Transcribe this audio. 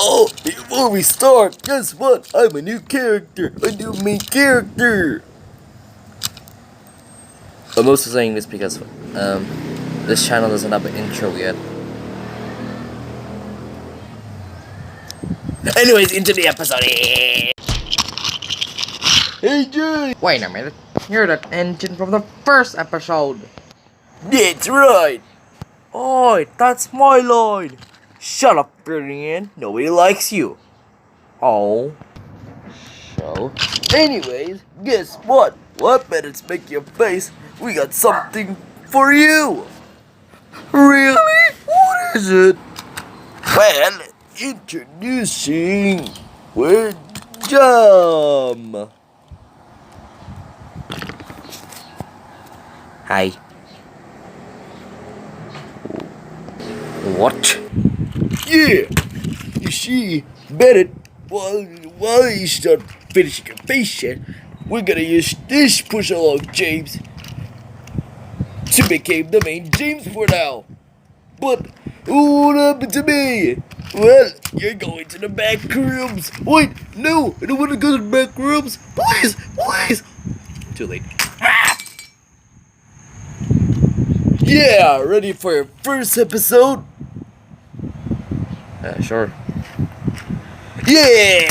Oh, before we start, guess what? I'm a new character, a new main character. I'm also saying this because this channel doesn't have an intro yet. Anyways, into the episode. Hey Jay! Wait a minute, you're that engine from the first episode. That's right! Oi, that's my line! Shut up, Ferdinand. Nobody likes you. Oh. So, anyways, guess what? What better make your face? We got something for you! Really? What is it? Well, introducing with Jam. Hi. What? Yeah! You see, Bennett, while he's not finishing your face yet, we're gonna use this push along James to become the main James for now. But what happened to me? Well, you're going to the back rooms. Wait, no, I don't want to go to the back rooms. Please, please. Too late. Ah! Yeah, ready for your first episode? Sure. Yeah!